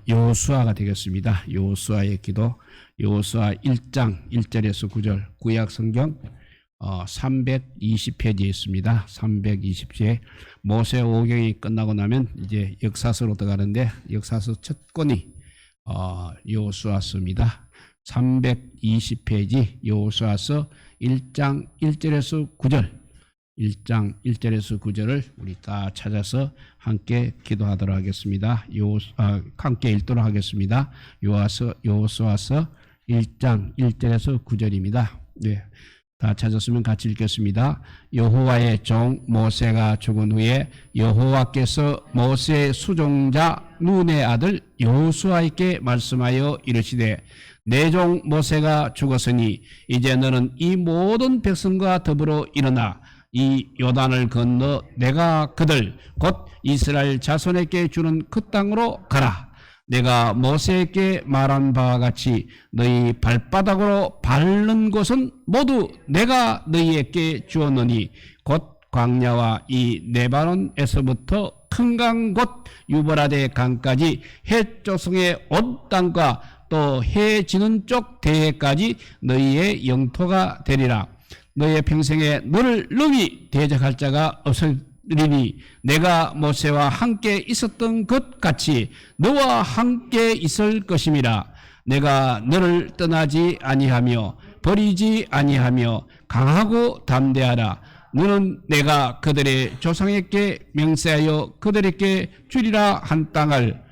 여호수아가 되겠습니다. 여호수아의 기도, 여호수아 1장 1절에서 9절, 구약 성경 320페이지에 있습니다. 320페이지에 모세 오경이 끝나고 나면 이제 역사서로 들어가는데, 역사서 첫 권이 여호수아서입니다. 320페이지 여호수아서 1장 1절에서 9절, 1장 1절에서 9절을 우리 다 찾아서 함께 기도하도록 하겠습니다. 함께 읽도록 하겠습니다. 여호수아서 1장 1절에서 9절입니다. 네, 다 찾았으면 같이 읽겠습니다. 여호와의 종 모세가 죽은 후에 여호와께서 모세의 수종자 눈의 아들 여호수아에게 말씀하여 이르시되, 내 종 모세가 죽었으니 이제 너는 이 모든 백성과 더불어 일어나 이 요단을 건너 내가 그들 곧 이스라엘 자손에게 주는 그 땅으로 가라. 내가 모세에게 말한 바와 같이 너희 발바닥으로 밟는 곳은 모두 내가 너희에게 주었느니 곧 광야와 이 레바논에서부터 큰 강 곧 유브라데 강까지 해조성의 온 땅과 또 해 지는 쪽 대해까지 너희의 영토가 되리라. 너의 평생에 너를 능히 대적할 자가 없으리니 내가 모세와 함께 있었던 것 같이 너와 함께 있을 것임이라. 내가 너를 떠나지 아니하며 버리지 아니하며 강하고 담대하라. 너는 내가 그들의 조상에게 명세하여 그들에게 주리라 한 땅을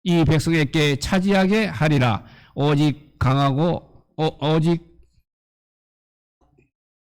이 백성에게 차지하게 하리라. 오직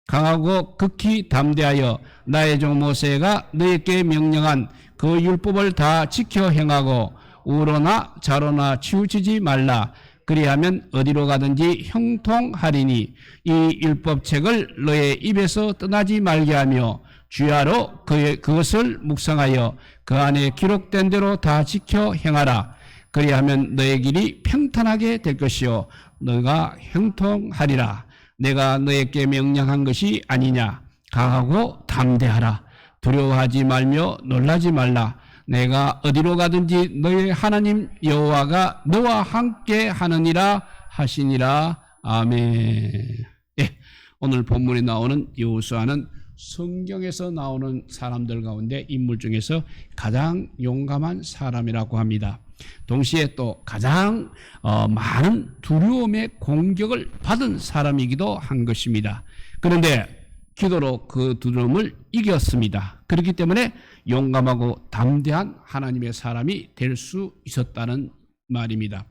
강하고 극히 담대하여 나의 종 모세가 너에게 명령한 그 율법을 다 지켜 행하고 우로나 좌로나 치우치지 말라. 그리하면 어디로 가든지 형통하리니 이 율법책을 너의 입에서 떠나지 말게 하며 주야로 그것을 묵상하여 그 안에 기록된 대로 다 지켜 행하라. 그리하면 너의 길이 평탄하게 될 것이요 너가 형통하리라. 내가 너에게 명령한 것이 아니냐. 강하고 담대하라. 두려워하지 말며 놀라지 말라. 내가 어디로 가든지 너의 하나님 여호와가 너와 함께 하느니라 하시니라. 아멘. 예, 오늘 본문에 나오는 여호수아는 성경에서 나오는 사람들 가운데 인물 중에서 가장 용감한 사람이라고 합니다. 동시에 또 가장 많은 두려움의 공격을 받은 사람이기도 한 것입니다. 그런데 기도로 그 두려움을 이겼습니다. 그렇기 때문에 용감하고 담대한 하나님의 사람이 될 수 있었다는 말입니다.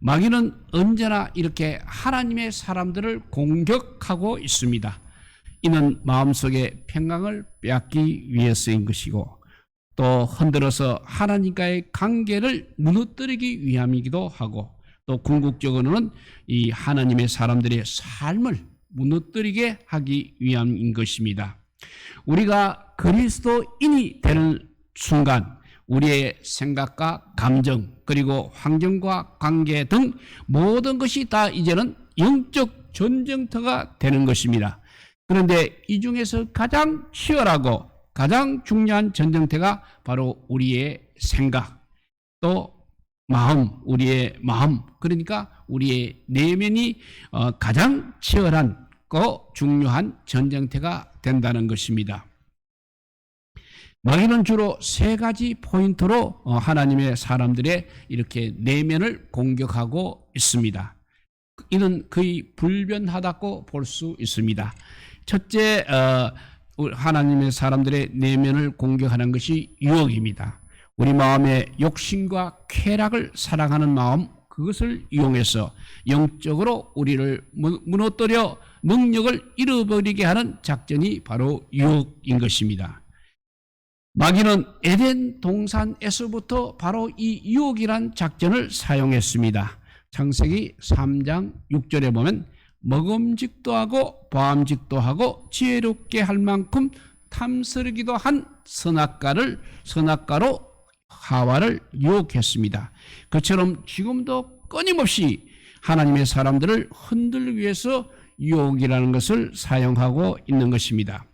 마귀는 언제나 이렇게 하나님의 사람들을 공격하고 있습니다. 이는 마음속의 평강을 빼앗기 위해서인 것이고 또 흔들어서 하나님과의 관계를 무너뜨리기 위함이기도 하고 또 궁극적으로는 이 하나님의 사람들의 삶을 무너뜨리게 하기 위함인 것입니다. 우리가 그리스도인이 되는 순간 우리의 생각과 감정 그리고 환경과 관계 등 모든 것이 다 이제는 영적 전쟁터가 되는 것입니다. 그런데 이 중에서 가장 치열하고 가장 중요한 전쟁터가 바로 우리의 생각, 또 마음, 우리의 마음, 그러니까 우리의 내면이 가장 치열하고 중요한 전쟁터가 된다는 것입니다. 마귀는 주로 세 가지 포인트로 하나님의 사람들의 이렇게 내면을 공격하고 있습니다. 이는 거의 불변하다고 볼 수 있습니다. 첫째, 하나님의 사람들의 내면을 공격하는 것이 유혹입니다. 우리 마음의 욕심과 쾌락을 사랑하는 마음, 그것을 이용해서 영적으로 우리를 무너뜨려 능력을 잃어버리게 하는 작전이 바로 유혹인 것입니다. 마귀는 에덴 동산에서부터 바로 이 유혹이란 작전을 사용했습니다. 창세기 3장 6절에 보면 먹음직도 하고 보암직도 하고 지혜롭게 할 만큼 탐스르기도 한 선악과로 하와를 유혹했습니다. 그처럼 지금도 끊임없이 하나님의 사람들을 흔들기 위해서 유혹이라는 것을 사용하고 있는 것입니다.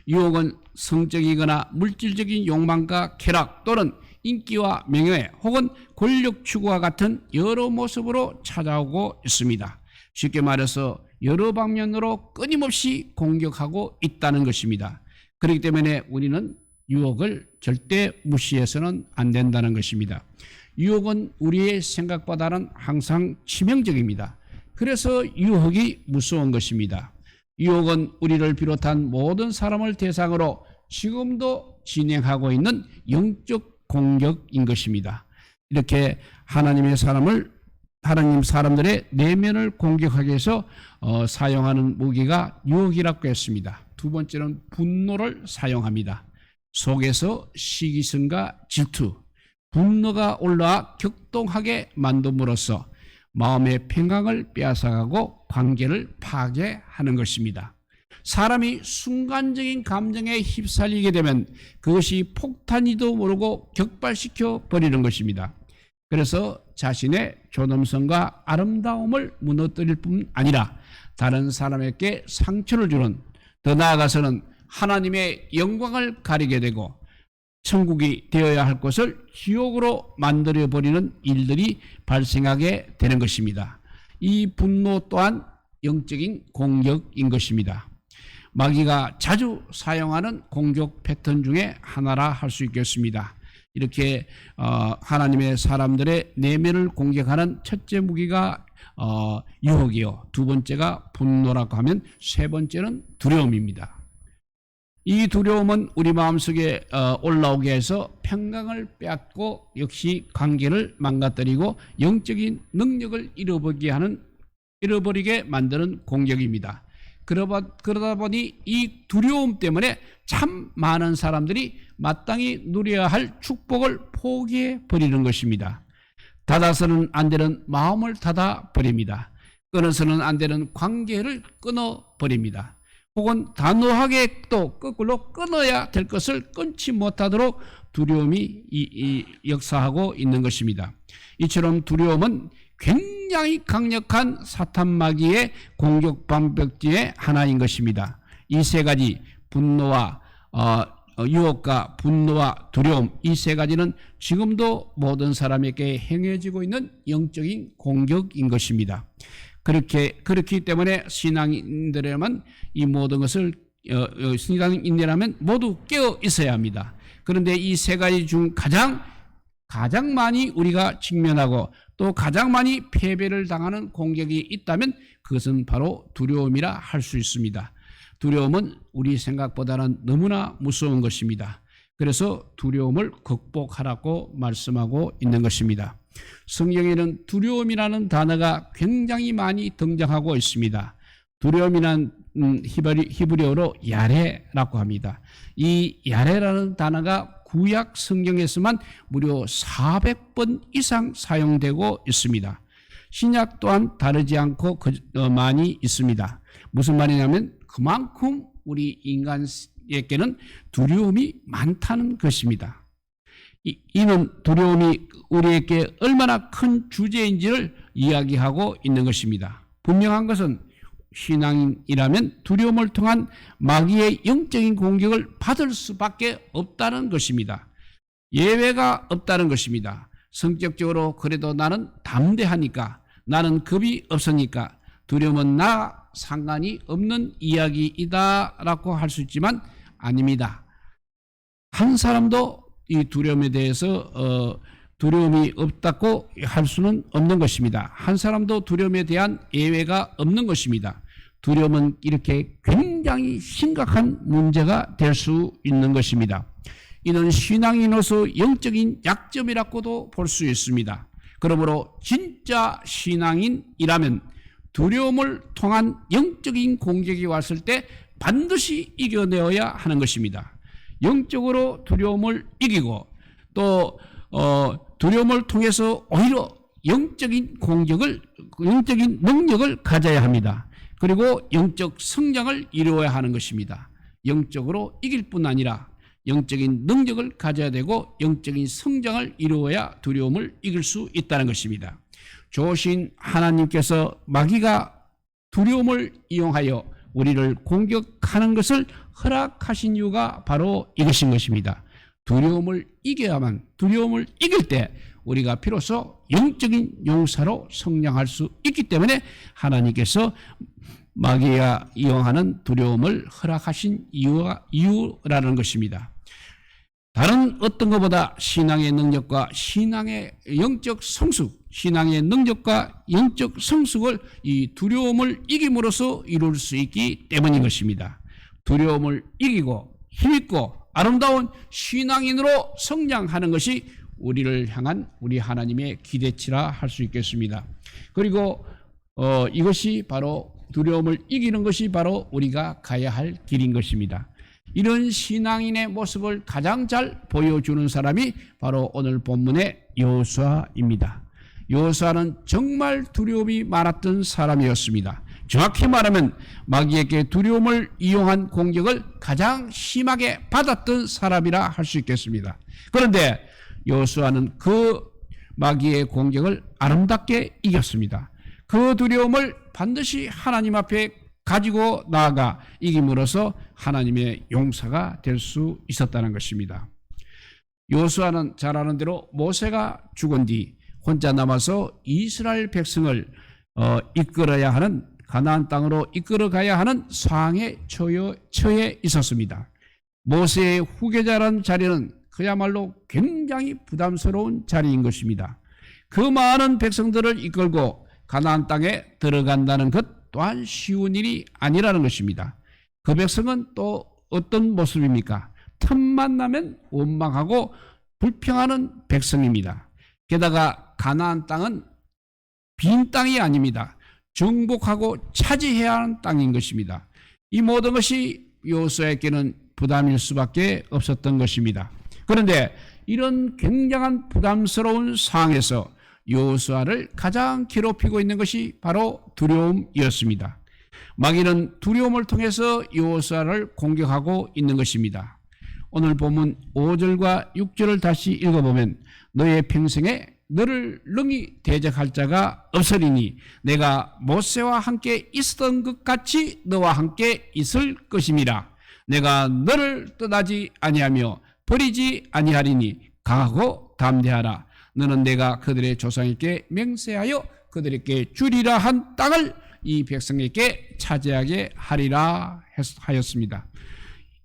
유혹은 성적이거나 물질적인 욕망과 쾌락 또는 인기와 명예 혹은 권력 추구와 같은 여러 모습으로 찾아오고 있습니다. 쉽게 말해서 여러 방면으로 끊임없이 공격하고 있다는 것입니다. 그렇기 때문에 우리는 유혹을 절대 무시해서는 안 된다는 것입니다. 유혹은 우리의 생각보다는 항상 치명적입니다. 그래서 유혹이 무서운 것입니다. 유혹은 우리를 비롯한 모든 사람을 대상으로 지금도 진행하고 있는 영적 공격인 것입니다. 이렇게 하나님 사람들의 내면을 공격하기 위해서 사용하는 무기가 유혹이라고 했습니다. 두 번째는 분노를 사용합니다. 속에서 시기심과 질투, 분노가 올라와 격동하게 만듦으로써 마음의 평강을 빼앗아가고 관계를 파괴하는 것입니다. 사람이 순간적인 감정에 휩쓸리게 되면 그것이 폭탄이도 모르고 격발시켜 버리는 것입니다. 그래서 자신의 존엄성과 아름다움을 무너뜨릴 뿐 아니라 다른 사람에게 상처를 주는, 더 나아가서는 하나님의 영광을 가리게 되고 천국이 되어야 할 것을 지옥으로 만들어버리는 일들이 발생하게 되는 것입니다. 이 분노 또한 영적인 공격인 것입니다. 마귀가 자주 사용하는 공격 패턴 중에 하나라 할 수 있겠습니다. 이렇게 하나님의 사람들의 내면을 공격하는 첫째 무기가 유혹이요, 두 번째가 분노라고 하면 세 번째는 두려움입니다. 이 두려움은 우리 마음속에 올라오게 해서 평강을 빼앗고 역시 관계를 망가뜨리고 영적인 능력을 잃어버리게 만드는 공격입니다. 그러다 보니 이 두려움 때문에 참 많은 사람들이 마땅히 누려야 할 축복을 포기해 버리는 것입니다. 닫아서는 안 되는 마음을 닫아 버립니다. 끊어서는 안 되는 관계를 끊어 버립니다. 혹은 단호하게 또 거꾸로 끊어야 될 것을 끊지 못하도록 두려움이 역사하고 있는 것입니다. 이처럼 두려움은 굉장히 강력한 사탄 마귀의 공격 방벽지의 하나인 것입니다. 이 세 가지, 분노와 유혹과 분노와 두려움, 이 세 가지는 지금도 모든 사람에게 행해지고 있는 영적인 공격인 것입니다. 그렇기 때문에 신앙인들에만 이 모든 것을 신앙인이라면 모두 깨어 있어야 합니다. 그런데 이 세 가지 중 가장 많이 우리가 직면하고 또 가장 많이 패배를 당하는 공격이 있다면 그것은 바로 두려움이라 할 수 있습니다. 두려움은 우리 생각보다는 너무나 무서운 것입니다. 그래서 두려움을 극복하라고 말씀하고 있는 것입니다. 성경에는 두려움이라는 단어가 굉장히 많이 등장하고 있습니다. 두려움이란 히브리어로 야레라고 합니다. 이 야레라는 단어가 구약 성경에서만 무려 400번 이상 사용되고 있습니다. 신약 또한 다르지 않고 많이 있습니다. 무슨 말이냐면 그만큼 우리 인간에게는 두려움이 많다는 것입니다. 이는 두려움이 우리에게 얼마나 큰 주제인지를 이야기하고 있는 것입니다. 분명한 것은 신앙인이라면 두려움을 통한 마귀의 영적인 공격을 받을 수밖에 없다는 것입니다. 예외가 없다는 것입니다. 성격적으로 그래도 나는 담대하니까, 나는 겁이 없으니까 두려움은 나와 상관이 없는 이야기이다라고 할 수 있지만 아닙니다. 한 사람도 이 두려움에 대해서 두려움이 없다고 할 수는 없는 것입니다. 한 사람도 두려움에 대한 예외가 없는 것입니다. 두려움은 이렇게 굉장히 심각한 문제가 될 수 있는 것입니다. 이는 신앙인으로서 영적인 약점이라고도 볼 수 있습니다. 그러므로 진짜 신앙인이라면 두려움을 통한 영적인 공격이 왔을 때 반드시 이겨내어야 하는 것입니다. 영적으로 두려움을 이기고 또 두려움을 통해서 오히려 영적인 능력을 가져야 합니다. 그리고 영적 성장을 이루어야 하는 것입니다. 영적으로 이길 뿐 아니라 영적인 능력을 가져야 되고 영적인 성장을 이루어야 두려움을 이길 수 있다는 것입니다. 좋으신 하나님께서 마귀가 두려움을 이용하여 우리를 공격하는 것을 허락하신 이유가 바로 이것인 것입니다. 두려움을 이겨야만, 두려움을 이길 때 우리가 비로소 영적인 용사로 성장할 수 있기 때문에 하나님께서 마귀가 이용하는 두려움을 허락하신 이유라는 것입니다. 다른 어떤 것보다 신앙의 능력과 신앙의 영적 성숙, 신앙의 능력과 영적 성숙을 이 두려움을 이김으로써 이룰 수 있기 때문인 것입니다. 두려움을 이기고 힘있고 아름다운 신앙인으로 성장하는 것이 우리를 향한 우리 하나님의 기대치라 할 수 있겠습니다. 그리고 이것이 바로 두려움을 이기는 것이 바로 우리가 가야 할 길인 것입니다. 이런 신앙인의 모습을 가장 잘 보여주는 사람이 바로 오늘 본문의 여호수아입니다. 여호수아는 정말 두려움이 많았던 사람이었습니다. 정확히 말하면 마귀에게 두려움을 이용한 공격을 가장 심하게 받았던 사람이라 할 수 있겠습니다. 그런데 여호수아는 그 마귀의 공격을 아름답게 이겼습니다. 그 두려움을 반드시 하나님 앞에 가지고 나아가 이김으로써 하나님의 용사가 될 수 있었다는 것입니다. 여호수아는 잘 아는 대로 모세가 죽은 뒤 혼자 남아서 이스라엘 백성을 이끌어야 하는 가나안 땅으로 이끌어 가야 하는 상황에 처해 있었습니다. 모세의 후계자라는 자리는 그야말로 굉장히 부담스러운 자리인 것입니다. 그 많은 백성들을 이끌고 가나안 땅에 들어간다는 것 또한 쉬운 일이 아니라는 것입니다. 그 백성은 또 어떤 모습입니까? 틈만 나면 원망하고 불평하는 백성입니다. 게다가 가나안 땅은 빈 땅이 아닙니다. 정복하고 차지해야 하는 땅인 것입니다. 이 모든 것이 여호수아에게는 부담일 수밖에 없었던 것입니다. 그런데 이런 굉장한 부담스러운 상황에서 여호수아를 가장 괴롭히고 있는 것이 바로 두려움이었습니다. 마귀는 두려움을 통해서 여호수아를 공격하고 있는 것입니다. 오늘 본문 5절과 6절을 다시 읽어보면 너의 평생에 너를 능히 대적할 자가 없으리니 내가 모세와 함께 있었던 것 같이 너와 함께 있을 것임이라. 내가 너를 떠나지 아니하며 버리지 아니하리니 강하고 담대하라. 너는 내가 그들의 조상에게 맹세하여 그들에게 주리라 한 땅을 이 백성에게 차지하게 하리라 하였습니다.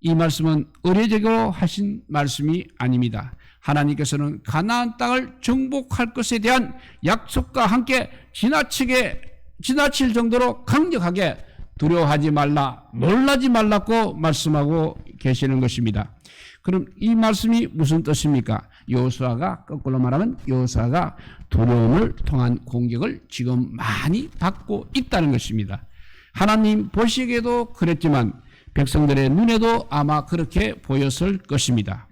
이 말씀은 의례적으로 하신 말씀이 아닙니다. 하나님께서는 가나안 땅을 정복할 것에 대한 약속과 함께 지나칠 정도로 강력하게 두려워하지 말라, 놀라지 말라고 말씀하고 계시는 것입니다. 그럼 이 말씀이 무슨 뜻입니까? 여호수아가 거꾸로 말하면 여호수아가 두려움을 통한 공격을 지금 많이 받고 있다는 것입니다. 하나님 보시기에도 그랬지만 백성들의 눈에도 아마 그렇게 보였을 것입니다.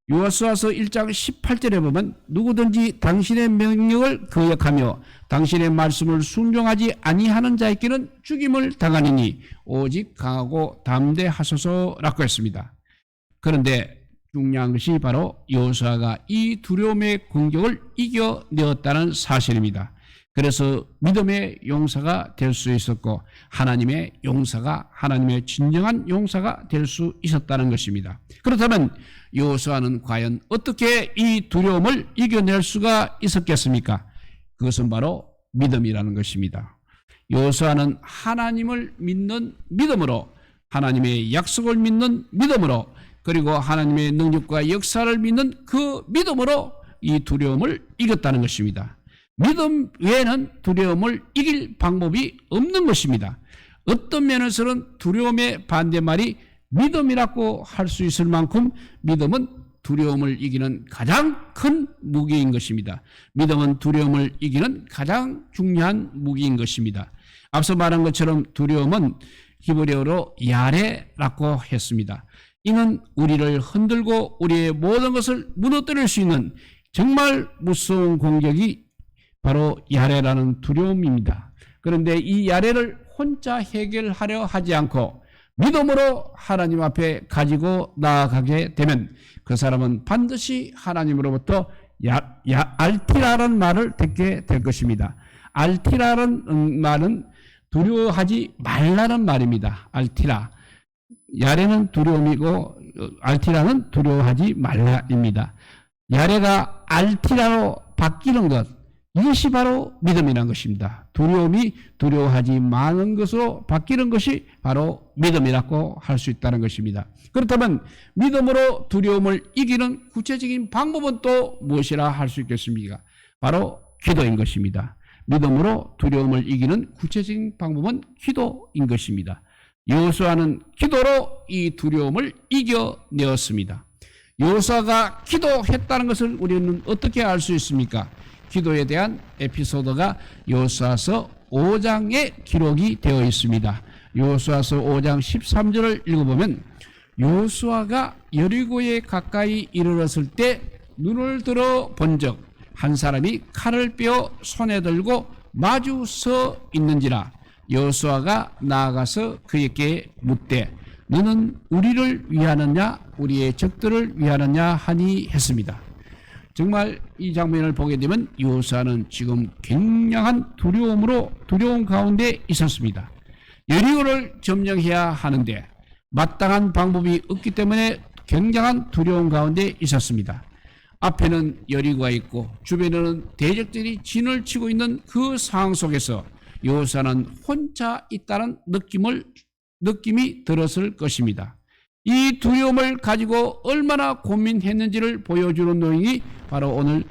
여호수아서 1장 18절에 보면 누구든지 당신의 명령을 거역하며 당신의 말씀을 순종하지 아니하는 자에게는 죽임을 당하니니 오직 강하고 담대하소서라고 했습니다. 그런데 중요한 것이 바로 여호수아가 이 두려움의 공격을 이겨내었다는 사실입니다. 그래서 믿음의 용사가 될 수 있었고 하나님의 용사가, 하나님의 진정한 용사가 될 수 있었다는 것입니다. 그렇다면 여호수아는 과연 어떻게 이 두려움을 이겨낼 수가 있었겠습니까? 그것은 바로 믿음이라는 것입니다. 여호수아는 하나님을 믿는 믿음으로, 하나님의 약속을 믿는 믿음으로, 그리고 하나님의 능력과 역사를 믿는 그 믿음으로 이 두려움을 이겼다는 것입니다. 믿음 외에는 두려움을 이길 방법이 없는 것입니다. 어떤 면에서는 두려움의 반대말이 믿음이라고 할 수 있을 만큼 믿음은 두려움을 이기는 가장 큰 무기인 것입니다. 믿음은 두려움을 이기는 가장 중요한 무기인 것입니다. 앞서 말한 것처럼 두려움은 히브리어로 야레라고 했습니다. 이는 우리를 흔들고 우리의 모든 것을 무너뜨릴 수 있는 정말 무서운 공격이 바로 야레라는 두려움입니다. 그런데 이 야레를 혼자 해결하려 하지 않고 믿음으로 하나님 앞에 가지고 나아가게 되면 그 사람은 반드시 하나님으로부터 알티라라는 말을 듣게 될 것입니다. 알티라라는 말은 두려워하지 말라는 말입니다. 알티라. 야레는 두려움이고 알티라는 두려워하지 말라입니다. 야레가 알티라로 바뀌는 것, 이것이 바로 믿음이라는 것입니다. 두려움이 두려워하지 마는 것으로 바뀌는 것이 바로 믿음이라고 할 수 있다는 것입니다. 그렇다면 믿음으로 두려움을 이기는 구체적인 방법은 또 무엇이라 할 수 있겠습니까? 바로 기도인 것입니다. 믿음으로 두려움을 이기는 구체적인 방법은 기도인 것입니다. 여호수아는 기도로 이 두려움을 이겨내었습니다. 여호수아가 기도했다는 것을 우리는 어떻게 알 수 있습니까? 기도에 대한 에피소드가 여호수아서 5장에 기록이 되어 있습니다. 여호수아서 5장 13절을 읽어보면 여호수아가 여리고에 가까이 이르렀을 때 눈을 들어 본즉 한 사람이 칼을 빼어 손에 들고 마주 서 있는지라. 여호수아가 나아가서 그에게 묻되 너는 우리를 위하느냐 우리의 적들을 위하느냐 하니 했습니다. 정말 이 장면을 보게 되면 여호수아는 지금 굉장한 두려움 가운데 있었습니다. 여리고를 점령해야 하는데 마땅한 방법이 없기 때문에 굉장한 두려움 가운데 있었습니다. 앞에는 여리고가 있고 주변에는 대적들이 진을 치고 있는 그 상황 속에서 여호수아는 혼자 있다는 느낌이 들었을 것입니다. 이 두려움을 가지고 얼마나 고민했는지를 보여주는 내용이 바로 오늘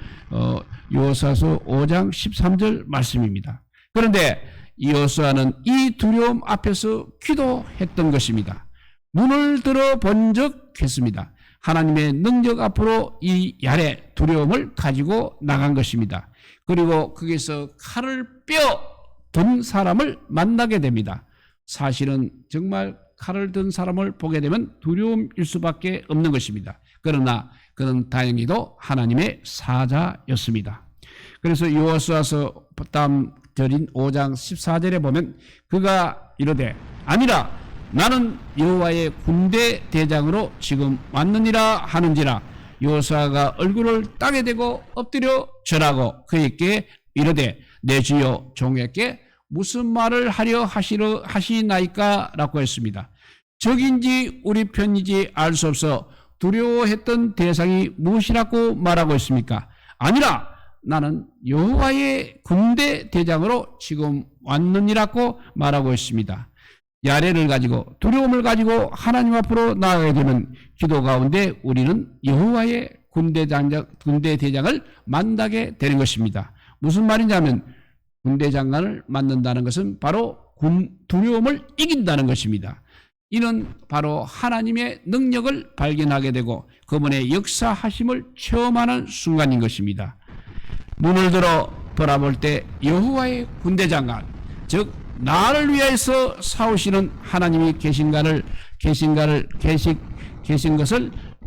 여호수아서 5장 13절 말씀입니다. 그런데 여호수아는 이 두려움 앞에서 기도했던 것입니다. 눈을 들어 본즉 했습니다. 하나님의 능력 앞으로 이 야레 두려움을 가지고 나간 것입니다. 그리고 거기서 칼을 빼어 든 사람을 만나게 됩니다. 사실은 정말 칼을 든 사람을 보게 되면 두려움일 수밖에 없는 것입니다. 그러나 그는 다행히도 하나님의 사자였습니다. 그래서 여호수아서 다음 절인 5장 14절에 보면 그가 이르되 아니라 나는 여호와의 군대 대장으로 지금 왔느니라 하는지라. 여호수아가 얼굴을 땅에 대고 엎드려 절하고 그에게 이르되 내 주여 종에게 무슨 말을 하려 하시나이까 라고 했습니다. 적인지 우리 편인지 알 수 없어 두려워했던 대상이 무엇이라고 말하고 있습니까? 아니라 나는 여호와의 군대 대장으로 지금 왔느니라고 말하고 있습니다. 야레를 가지고 두려움을 가지고 하나님 앞으로 나아가게 되면 기도 가운데 우리는 여호와의 군대 대장을 만나게 되는 것입니다. 무슨 말이냐면 군대 장관을 만난다는 것은 바로 두려움을 이긴다는 것입니다. 이는 바로 하나님의 능력을 발견하게 되고 그분의 역사하심을 체험하는 순간인 것입니다. 눈을 들어 돌아볼 때 여호와의 군대 장관, 즉 나를 위해서 싸우시는 하나님이 계신 것을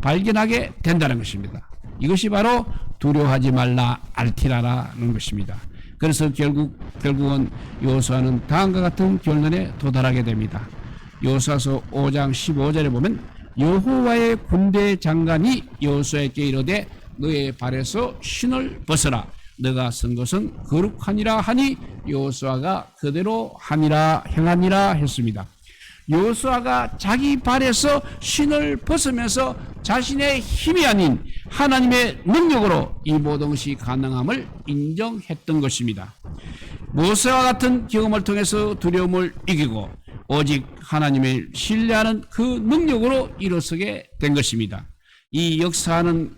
발견하게 된다는 것입니다. 이것이 바로 두려워하지 말라 알티라라는 것입니다. 그래서 결국은 여호수아는 다음과 같은 결론에 도달하게 됩니다. 여호수아서 5장 15절에 보면 여호와의 군대 장관이 여호수아에게 이르되 너의 발에서 신을 벗어라. 너가 쓴 것은 거룩하니라 하니 여호수아가 그대로 행하니라 했습니다. 여호수아가 자기 발에서 신을 벗으면서 자신의 힘이 아닌 하나님의 능력으로 이 모든 것이 가능함을 인정했던 것입니다. 모세와 같은 경험을 통해서 두려움을 이기고 오직 하나님을 신뢰하는 그 능력으로 일어서게 된 것입니다. 이 역사는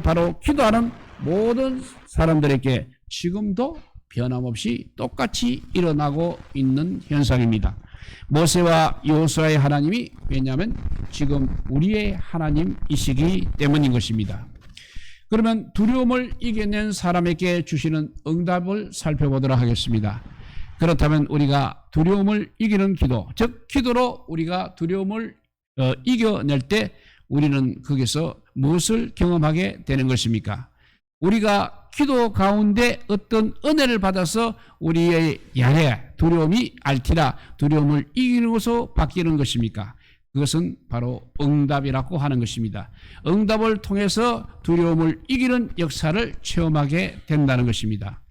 바로 기도하는 모든 사람들에게 지금도 변함없이 똑같이 일어나고 있는 현상입니다. 모세와 여호수아의 하나님이 왜냐하면 지금 우리의 하나님이시기 때문인 것입니다. 그러면 두려움을 이겨낸 사람에게 주시는 응답을 살펴보도록 하겠습니다. 그렇다면 우리가 두려움을 이기는 기도, 즉 기도로 우리가 두려움을 이겨낼 때 우리는 거기서 무엇을 경험하게 되는 것입니까? 우리가 기도 가운데 어떤 은혜를 받아서 우리의 야레, 두려움이 알티라, 두려움을 이기는 것으로 바뀌는 것입니까? 그것은 바로 응답이라고 하는 것입니다. 응답을 통해서 두려움을 이기는 역사를 체험하게 된다는 것입니다.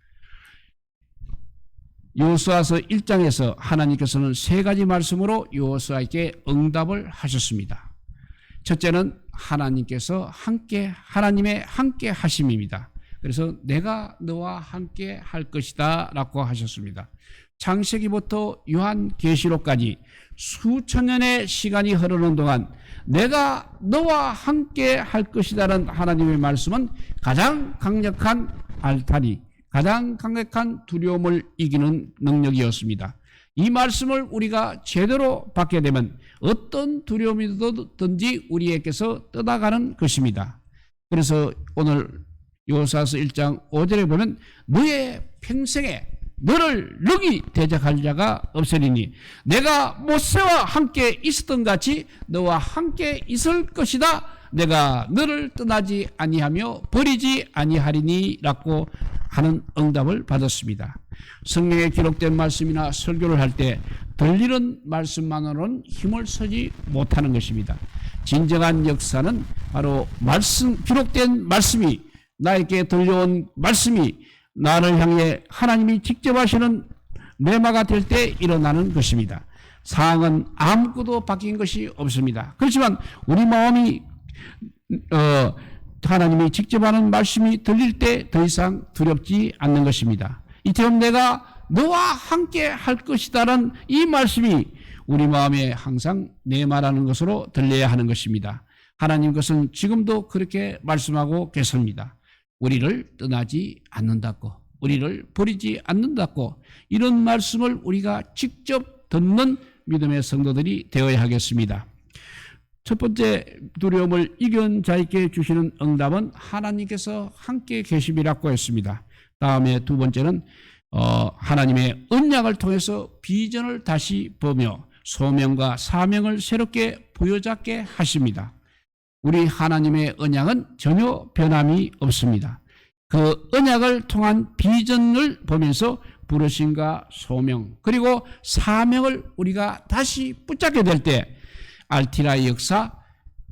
여호수아서 1장에서 하나님께서는 세 가지 말씀으로 여호수아에게 응답을 하셨습니다. 첫째는 하나님께서 하나님의 함께 하심입니다. 그래서 내가 너와 함께 할 것이다 라고 하셨습니다. 창세기부터 요한계시록까지 수천 년의 시간이 흐르는 동안 내가 너와 함께 할 것이다라는 하나님의 말씀은 가장 강력한 알타리, 가장 강력한 두려움을 이기는 능력이었습니다. 이 말씀을 우리가 제대로 받게 되면 어떤 두려움이든지 우리에게서 떠나가는 것입니다. 그래서 오늘 여호수아서 1장 5절에 보면 너의 평생에 너를 능히 대적할 자가 없으리니 내가 모세와 함께 있었던 같이 너와 함께 있을 것이다. 내가 너를 떠나지 아니하며 버리지 아니하리니 라고 하는 응답을 받았습니다. 성경에 기록된 말씀이나 설교를 할 때 들리는 말씀만으로는 힘을 쓰지 못하는 것입니다. 진정한 역사는 바로 기록된 말씀이, 나에게 들려온 말씀이 나를 향해 하나님이 직접 하시는 뇌마가 될 때 일어나는 것입니다. 상황은 아무것도 바뀐 것이 없습니다. 그렇지만 우리 마음이 하나님이 직접 하는 말씀이 들릴 때 더 이상 두렵지 않는 것입니다. 이처럼 내가 너와 함께 할 것이다라는 이 말씀이 우리 마음에 항상 뇌마라는 것으로 들려야 하는 것입니다. 하나님 것은 지금도 그렇게 말씀하고 계십니다. 우리를 떠나지 않는다고, 우리를 버리지 않는다고, 이런 말씀을 우리가 직접 듣는 믿음의 성도들이 되어야 하겠습니다. 첫 번째 두려움을 이긴 자에게 주시는 응답은 하나님께서 함께 계심이라고 했습니다. 다음에 두 번째는 하나님의 언약을 통해서 비전을 다시 보며 소명과 사명을 새롭게 부여잡게 하십니다. 우리 하나님의 언약은 전혀 변함이 없습니다. 그 언약을 통한 비전을 보면서 부르심과 소명 그리고 사명을 우리가 다시 붙잡게 될 때 알티라의 역사,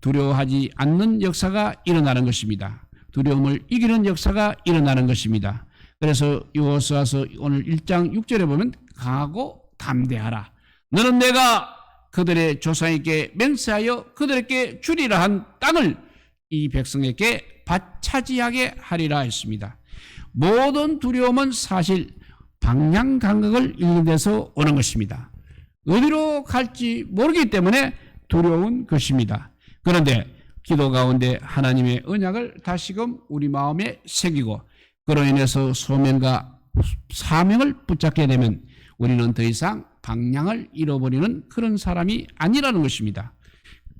두려워하지 않는 역사가 일어나는 것입니다. 두려움을 이기는 역사가 일어나는 것입니다. 그래서 여호수아서 오늘 1장 6절에 보면 강하고 담대하라. 너는 내가 그들의 조상에게 맹세하여 그들에게 주리라 한 땅을 이 백성에게 차지하게 하리라 했습니다. 모든 두려움은 사실 방향 감각을 잃는 데서 오는 것입니다. 어디로 갈지 모르기 때문에 두려운 것입니다. 그런데 기도 가운데 하나님의 언약을 다시금 우리 마음에 새기고 그로 인해서 소명과 사명을 붙잡게 되면 우리는 더 이상 방향을 잃어버리는 그런 사람이 아니라는 것입니다.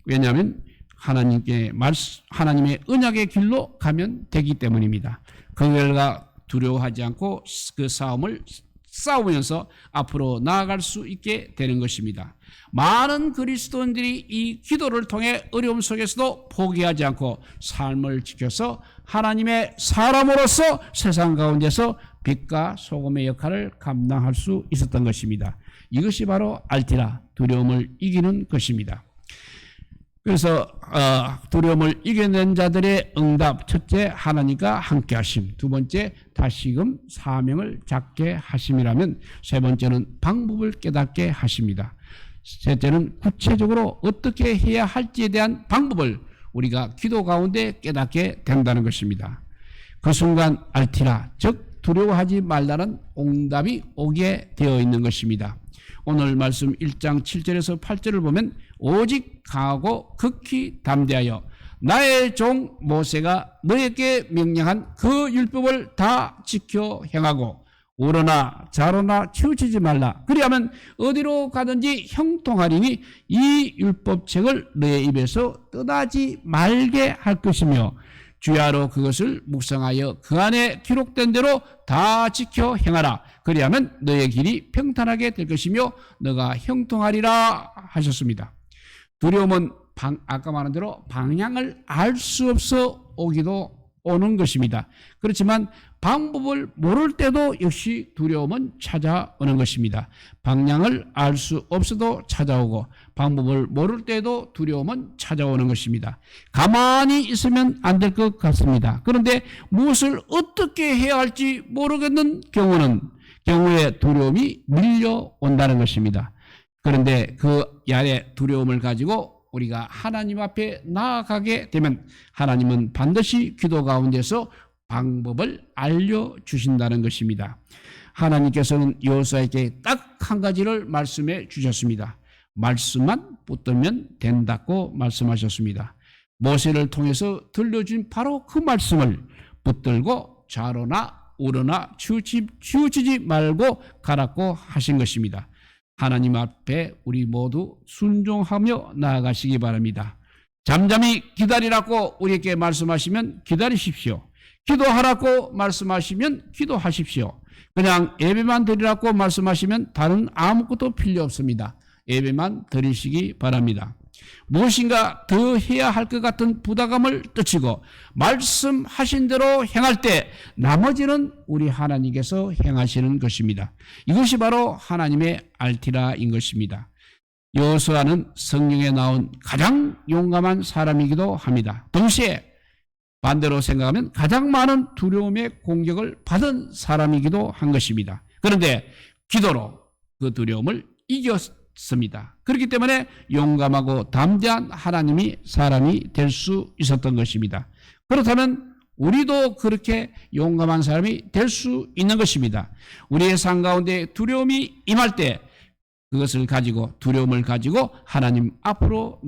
왜냐하면 하나님의 언약의 길로 가면 되기 때문입니다. 그 결과 두려워하지 않고 그 싸움을 싸우면서 앞으로 나아갈 수 있게 되는 것입니다. 많은 그리스도인들이 이 기도를 통해 어려움 속에서도 포기하지 않고 삶을 지켜서 하나님의 사람으로서 세상 가운데서 빛과 소금의 역할을 감당할 수 있었던 것입니다. 이것이 바로 알티라, 두려움을 이기는 것입니다. 그래서 두려움을 이겨낸 자들의 응답, 첫째 하나님과 함께 하심, 두 번째 다시금 사명을 잡게 하심이라면 세 번째는 방법을 깨닫게 하십니다. 셋째는 구체적으로 어떻게 해야 할지에 대한 방법을 우리가 기도 가운데 깨닫게 된다는 것입니다. 그 순간 알티라, 즉 두려워하지 말라는 응답이 오게 되어 있는 것입니다. 오늘 말씀 1장 7절에서 8절을 보면 오직 강하고 극히 담대하여 나의 종 모세가 너에게 명령한 그 율법을 다 지켜 행하고 오르나 좌로나 치우치지 말라. 그리하면 어디로 가든지 형통하리니 이 율법책을 너의 입에서 떠나지 말게 할 것이며 주야로 그것을 묵상하여 그 안에 기록된 대로 다 지켜 행하라. 그리하면 너의 길이 평탄하게 될 것이며 너가 형통하리라 하셨습니다. 두려움은 아까 말한 대로 방향을 알 수 없어 오는 것입니다. 그렇지만 방법을 모를 때도 역시 두려움은 찾아오는 것입니다. 방향을 알 수 없어도 찾아오고 방법을 모를 때도 두려움은 찾아오는 것입니다. 가만히 있으면 안 될 것 같습니다. 그런데 무엇을 어떻게 해야 할지 모르겠는 경우는 경우에 두려움이 밀려온다는 것입니다. 그런데 그 야의 두려움을 가지고 우리가 하나님 앞에 나아가게 되면 하나님은 반드시 기도 가운데서 방법을 알려주신다는 것입니다. 하나님께서는 여호수아에게 딱 한 가지를 말씀해 주셨습니다. 말씀만 붙들면 된다고 말씀하셨습니다. 모세를 통해서 들려준 바로 그 말씀을 붙들고 좌로나 우로나 치우치지 말고 가라고 하신 것입니다. 하나님 앞에 우리 모두 순종하며 나아가시기 바랍니다. 잠잠히 기다리라고 우리에게 말씀하시면 기다리십시오. 기도하라고 말씀하시면 기도하십시오. 그냥 예배만 드리라고 말씀하시면 다른 아무것도 필요 없습니다. 예배만 드리시기 바랍니다. 무엇인가 더 해야 할 것 같은 부담감을 떨치고 말씀하신 대로 행할 때 나머지는 우리 하나님께서 행하시는 것입니다. 이것이 바로 하나님의 알티라인 것입니다. 여호수아는 성경에 나온 가장 용감한 사람이기도 합니다. 동시에 반대로 생각하면 가장 많은 두려움의 공격을 받은 사람이기도 한 것입니다. 그런데 기도로 그 두려움을 이겼습니다. 그렇기 때문에 용감하고 담대한 하나님이 사람이 될 수 있었던 것입니다. 그렇다면 우리도 그렇게 용감한 사람이 될 수 있는 것입니다. 우리의 삶 가운데 두려움이 임할 때 그것을 가지고 두려움을 가지고 하나님 앞으로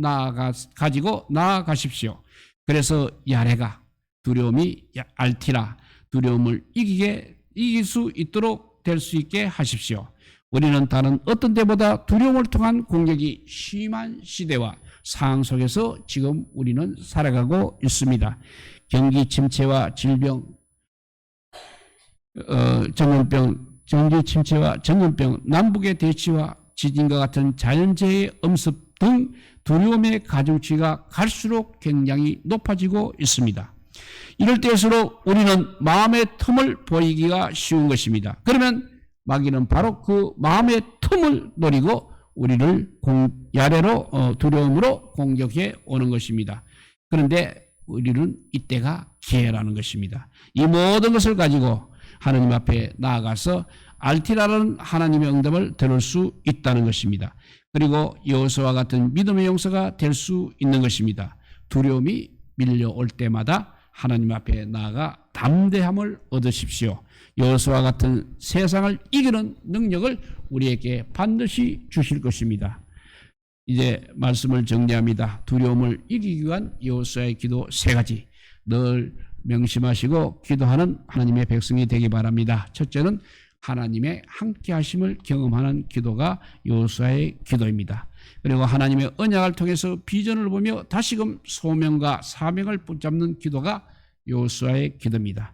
가지고 나아가십시오. 그래서 야레가 두려움이 알티라 두려움을 이길 수 있도록 될 수 있게 하십시오. 우리는 다른 어떤 때보다 두려움을 통한 공격이 심한 시대와 상황 속에서 지금 우리는 살아가고 있습니다. 경기 침체와 질병, 경기 침체와 전염병, 남북의 대치와 지진과 같은 자연재해의 엄습 등 두려움의 가중치가 갈수록 굉장히 높아지고 있습니다. 이럴 때일수록 우리는 마음의 틈을 보이기가 쉬운 것입니다. 그러면 마귀는 바로 그 마음의 틈을 노리고 우리를 야레로 두려움으로 공격해 오는 것입니다. 그런데 우리는 이때가 기회라는 것입니다. 이 모든 것을 가지고 하나님 앞에 나아가서 알티라는 하나님의 응답을 들을 수 있다는 것입니다. 그리고 여호수아와 같은 믿음의 용사가 될 수 있는 것입니다. 두려움이 밀려올 때마다 하나님 앞에 나아가 담대함을 얻으십시오. 여호수아와 같은 세상을 이기는 능력을 우리에게 반드시 주실 것입니다. 이제 말씀을 정리합니다. 두려움을 이기기 위한 여호수아의 기도 3가지 늘 명심하시고 기도하는 하나님의 백성이 되기 바랍니다. 첫째는 하나님의 함께하심을 경험하는 기도가 여호수아의 기도입니다. 그리고 하나님의 언약을 통해서 비전을 보며 다시금 소명과 사명을 붙잡는 기도가 여호수아의 기도입니다.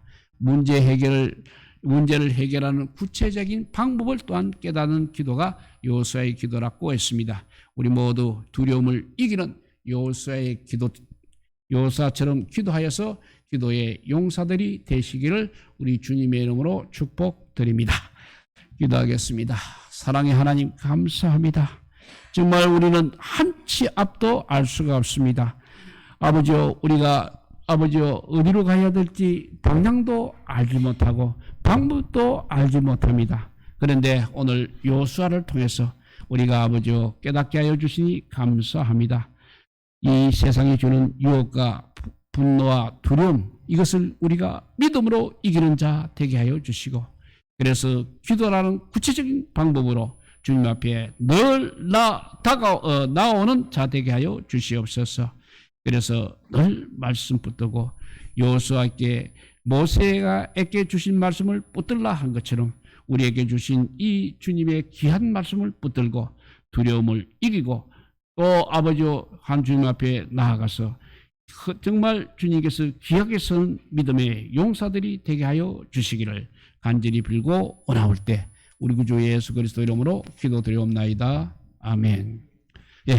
문제를 해결하는 구체적인 방법을 또한 깨닫는 기도가 여호수아의 기도라고 했습니다. 우리 모두 두려움을 이기는 여호수아처럼 기도하여서 기도의 용사들이 되시기를 우리 주님의 이름으로 축복드립니다. 기도하겠습니다. 사랑의 하나님 감사합니다. 정말 우리는 한치 앞도 알 수가 없습니다. 아버지요, 우리가 어디로 가야 될지 방향도 알지 못하고 방법도 알지 못합니다. 그런데 오늘 여호수아를 통해서 우리가 아버지요 깨닫게 하여 주시니 감사합니다. 이 세상이 주는 유혹과 분노와 두려움, 이것을 우리가 믿음으로 이기는 자 되게 하여 주시고, 그래서 기도라는 구체적인 방법으로 주님 앞에 늘 나오는 자 되게 하여 주시옵소서. 그래서 늘 말씀 붙들고 여호수아께 모세에게 주신 말씀을 붙들라 한 것처럼 우리에게 주신 이 주님의 귀한 말씀을 붙들고 두려움을 이기고 또 아버지와 한 주님 앞에 나아가서 정말 주님께서 귀하게 선 믿음의 용사들이 되게 하여 주시기를 간절히 빌고 원하올 때 우리 구주 예수 그리스도 이름으로 기도드리옵나이다. 아멘. 예.